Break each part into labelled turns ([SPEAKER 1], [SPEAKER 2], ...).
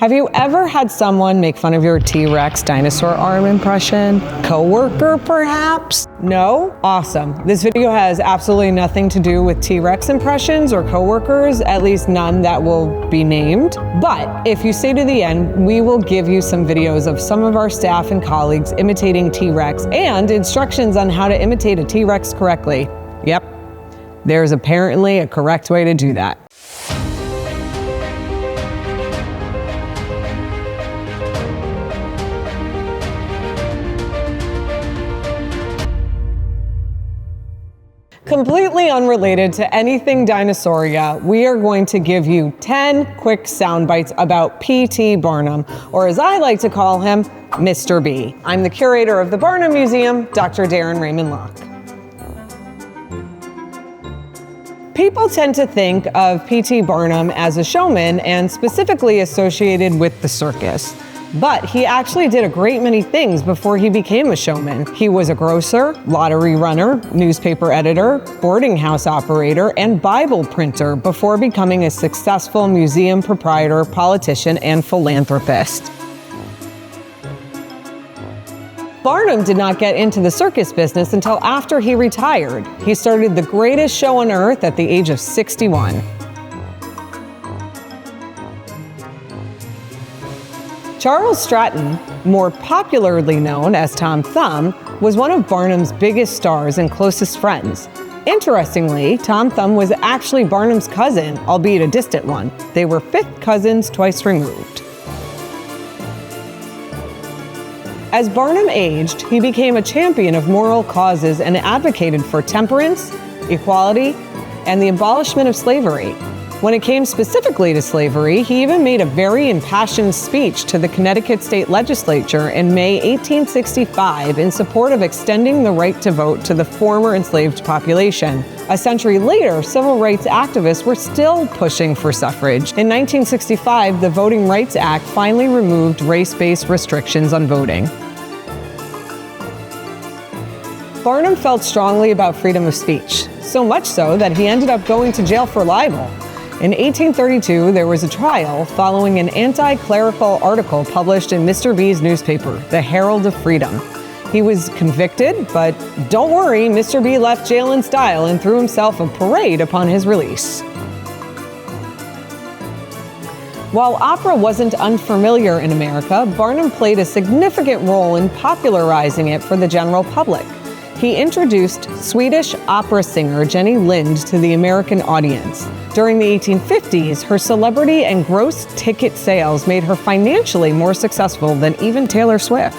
[SPEAKER 1] Have you ever had someone make fun of your T-Rex dinosaur arm impression? Coworker, perhaps? No? Awesome. This video has absolutely nothing to do with T-Rex impressions or coworkers, at least none that will be named. But if you stay to the end, we will give you some videos of some of our staff and colleagues imitating T-Rex and instructions on how to imitate a T-Rex correctly. Yep, there's apparently a correct way to do that. Completely unrelated to anything Dinosauria, we are going to give you 10 quick sound bites about P.T. Barnum, or as I like to call him, Mr. B. I'm the curator of the Barnum Museum, Dr. Reyman-Lock. People tend to think of P.T. Barnum as a showman and specifically associated with the circus. But he actually did a great many things before he became a showman. He was a grocer, lottery runner, newspaper editor, boarding house operator, and Bible printer before becoming a successful museum proprietor, politician, and philanthropist. Barnum did not get into the circus business until after he retired. He started the greatest show on earth at the age of 61. Charles Stratton, more popularly known as Tom Thumb, was one of Barnum's biggest stars and closest friends. Interestingly, Tom Thumb was actually Barnum's cousin, albeit a distant one. They were fifth cousins twice removed. As Barnum aged, he became a champion of moral causes and advocated for temperance, equality, and the abolishment of slavery. When it came specifically to slavery, he even made a very impassioned speech to the Connecticut state legislature in May 1865 in support of extending the right to vote to the former enslaved population. A century later, civil rights activists were still pushing for suffrage. In 1965, the Voting Rights Act finally removed race-based restrictions on voting. Barnum felt strongly about freedom of speech, so much so that he ended up going to jail for libel. In 1832, there was a trial following an anti-clerical article published in Mr. B's newspaper, the Herald of Freedom. He was convicted, but don't worry, Mr. B left jail in style and threw himself a parade upon his release. While opera wasn't unfamiliar in America, Barnum played a significant role in popularizing it for the general public. He introduced Swedish opera singer Jenny Lind to the American audience. During the 1850s, her celebrity and gross ticket sales made her financially more successful than even Taylor Swift.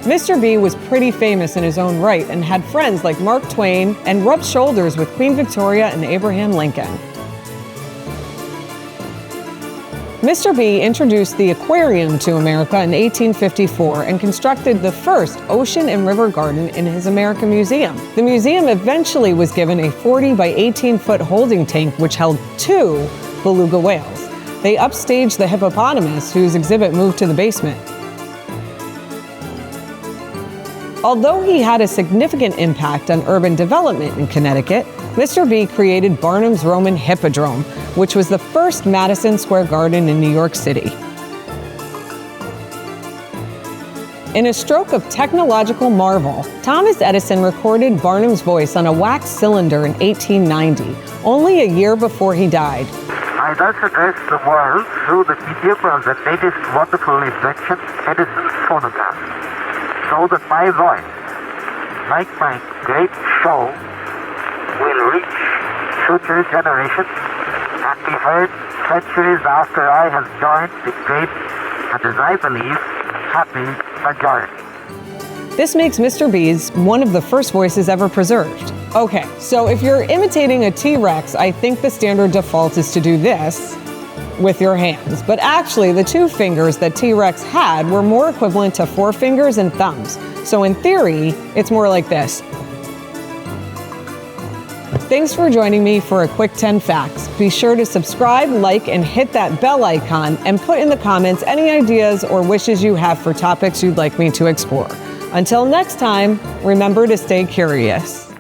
[SPEAKER 1] Mr. B was pretty famous in his own right and had friends like Mark Twain and rubbed shoulders with Queen Victoria and Abraham Lincoln. Mr. B introduced the aquarium to America in 1854 and constructed the first ocean and river garden in his American Museum. The museum eventually was given a 40 by 18-foot holding tank which held 2 beluga whales. They upstaged the hippopotamus, whose exhibit moved to the basement. Although he had a significant impact on urban development in Connecticut, Mr. B created Barnum's Roman Hippodrome, which was the first Madison Square Garden in New York City. In a stroke of technological marvel, Thomas Edison recorded Barnum's voice on a wax cylinder in 1890, only a year before he died.
[SPEAKER 2] I thus address the world through the medium of the latest wonderful invention, Edison's phonograph, so that my voice, like my great show, will reach future generations and be heard centuries after I have joined the great and, as I believe, happy majority.
[SPEAKER 1] This makes Mr. B's one of the first voices ever preserved. Okay, so if you're imitating a T-Rex, I think the standard default is to do this with your hands. But actually, the 2 fingers that T-Rex had were more equivalent to 4 fingers and thumbs. So in theory, it's more like this. Thanks for joining me for a quick 10 facts. Be sure to subscribe, like, and hit that bell icon, and put in the comments any ideas or wishes you have for topics you'd like me to explore. Until next time, remember to stay curious.